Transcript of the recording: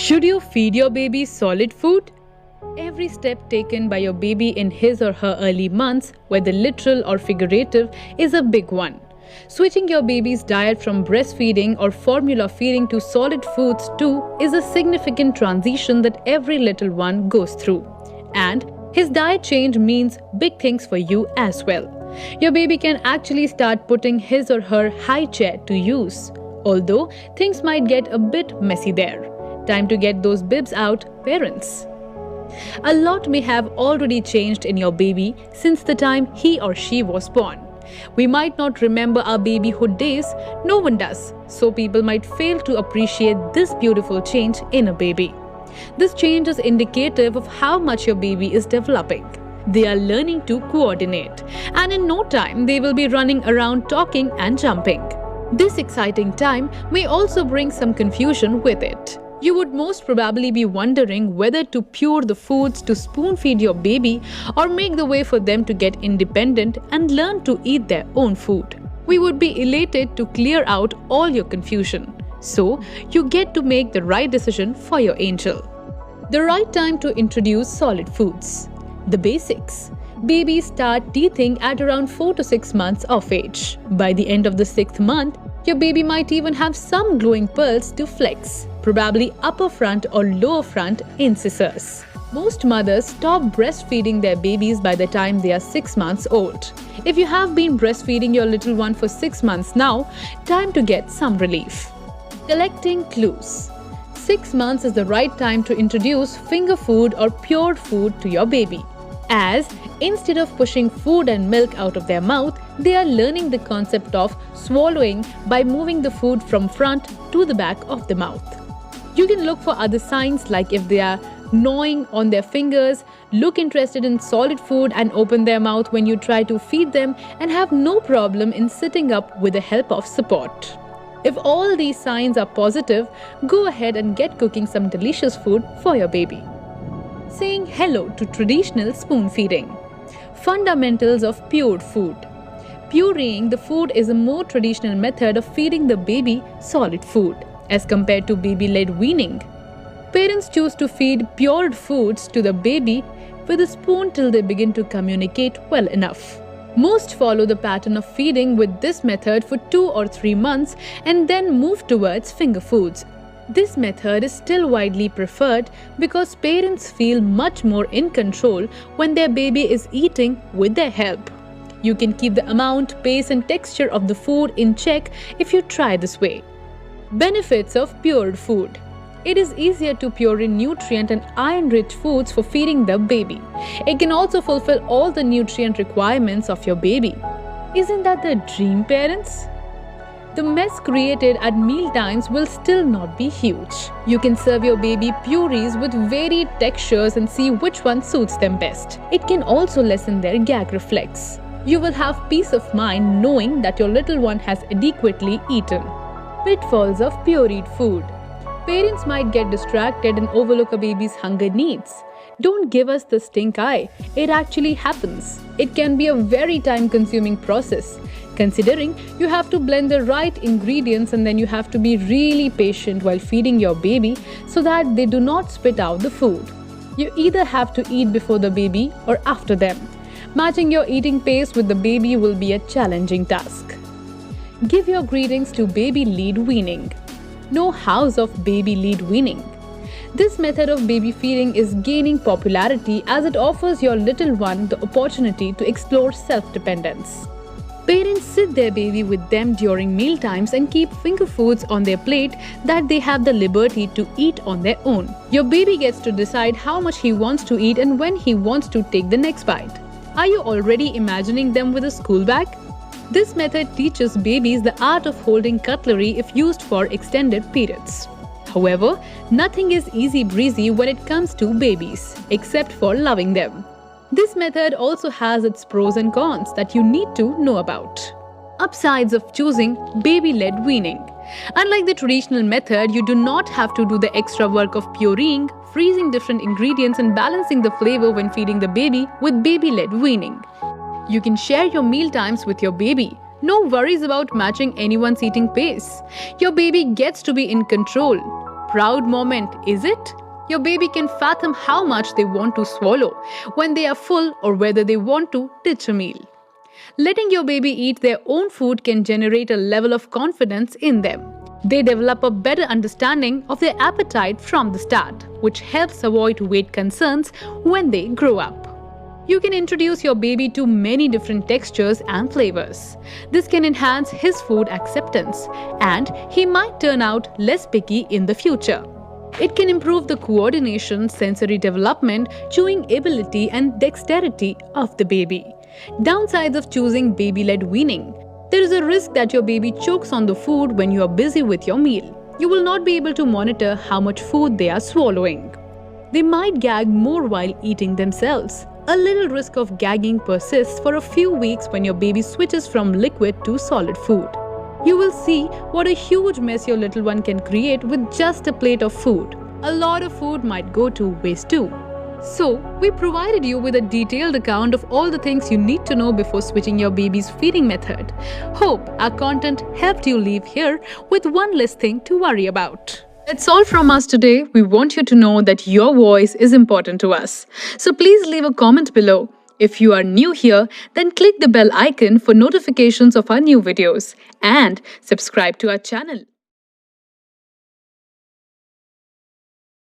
Should you feed your baby solid food? Every step taken by your baby in his or her early months, whether literal or figurative, is a big one. Switching your baby's diet from breastfeeding or formula feeding to solid foods too is a significant transition that every little one goes through. And his diet change means big things for you as well. Your baby can actually start putting his or her high chair to use, although things might get a bit messy there. Time to get those bibs out, parents. A lot may have already changed in your baby since the time he or she was born. We might not remember our babyhood days, no one does, so people might fail to appreciate this beautiful change in a baby. This change is indicative of how much your baby is developing. They are learning to coordinate, and in no time they will be running around talking and jumping. This exciting time may also bring some confusion with it. You would most probably be wondering whether to pour the foods to spoon feed your baby or make the way for them to get independent and learn to eat their own food. We would be elated to clear out all your confusion, so you get to make the right decision for your angel. The right time to introduce solid foods. The basics. Babies start teething at around 4 to 6 months of age. By the end of the 6th month, your baby might even have some glowing pearls to flex, probably upper front or lower front incisors. Most mothers stop breastfeeding their babies by the time they are 6 months old. If you have been breastfeeding your little one for 6 months now, time to get some relief. Collecting clues. 6 months is the right time to introduce finger food or pure food to your baby, as instead of pushing food and milk out of their mouth, they are learning the concept of swallowing by moving the food from front to the back of the mouth. You can look for other signs like if they are gnawing on their fingers, look interested in solid food and open their mouth when you try to feed them, and have no problem in sitting up with the help of support. If all these signs are positive, go ahead and get cooking some delicious food for your baby. Saying hello to traditional spoon feeding. Fundamentals of pured food. Pureeing the food is a more traditional method of feeding the baby solid food as compared to baby-led weaning. Parents choose to feed pured foods to the baby with a spoon till they begin to communicate well enough. Most follow the pattern of feeding with this method for 2 or 3 months and then move towards finger foods. This method is still widely preferred because parents feel much more in control when their baby is eating with their help. You can keep the amount, pace and texture of the food in check if you try this way. Benefits of pured food. It is easier to puree nutrient and iron-rich foods for feeding the baby. It can also fulfill all the nutrient requirements of your baby. Isn't that the dream, parents? The mess created at meal times will still not be huge. You can serve your baby purees with varied textures and see which one suits them best. It can also lessen their gag reflex. You will have peace of mind knowing that your little one has adequately eaten. Pitfalls of pureed food. Parents might get distracted and overlook a baby's hunger needs. Don't give us the stink eye. It actually happens. It can be a very time-consuming process, considering you have to blend the right ingredients and then you have to be really patient while feeding your baby so that they do not spit out the food. You either have to eat before the baby or after them. Matching your eating pace with the baby will be a challenging task. Give your greetings to baby-led weaning. No house of baby-led weaning. This method of baby feeding is gaining popularity as it offers your little one the opportunity to explore self-dependence. Parents sit their baby with them during meal times and keep finger foods on their plate that they have the liberty to eat on their own. Your baby gets to decide how much he wants to eat and when he wants to take the next bite. Are you already imagining them with a school bag? This method teaches babies the art of holding cutlery if used for extended periods. However, nothing is easy breezy when it comes to babies, except for loving them. This method also has its pros and cons that you need to know about. Upsides of choosing baby-led weaning. Unlike the traditional method, you do not have to do the extra work of pureeing, freezing different ingredients and balancing the flavor when feeding the baby with baby-led weaning. You can share your meal times with your baby. No worries about matching anyone's eating pace. Your baby gets to be in control. proud moment, is it? Your baby can fathom how much they want to swallow when they are full or whether they want to ditch a meal. Letting your baby eat their own food can generate a level of confidence in them. They develop a better understanding of their appetite from the start, which helps avoid weight concerns when they grow up. You can introduce your baby to many different textures and flavors. This can enhance his food acceptance, and he might turn out less picky in the future. It can improve the coordination, sensory development, chewing ability, and dexterity of the baby. Downsides of choosing baby-led weaning. There is a risk that your baby chokes on the food when you are busy with your meal. You will not be able to monitor how much food they are swallowing. They might gag more while eating themselves. A little risk of gagging persists for a few weeks when your baby switches from liquid to solid food. You will see what a huge mess your little one can create with just a plate of food. A lot of food might go to waste too. So, we provided you with a detailed account of all the things you need to know before switching your baby's feeding method. Hope our content helped you leave here with one less thing to worry about. That's all from us today. We want you to know that your voice is important to us. So please leave a comment below. If you are new here, then click the bell icon for notifications of our new videos and subscribe to our channel.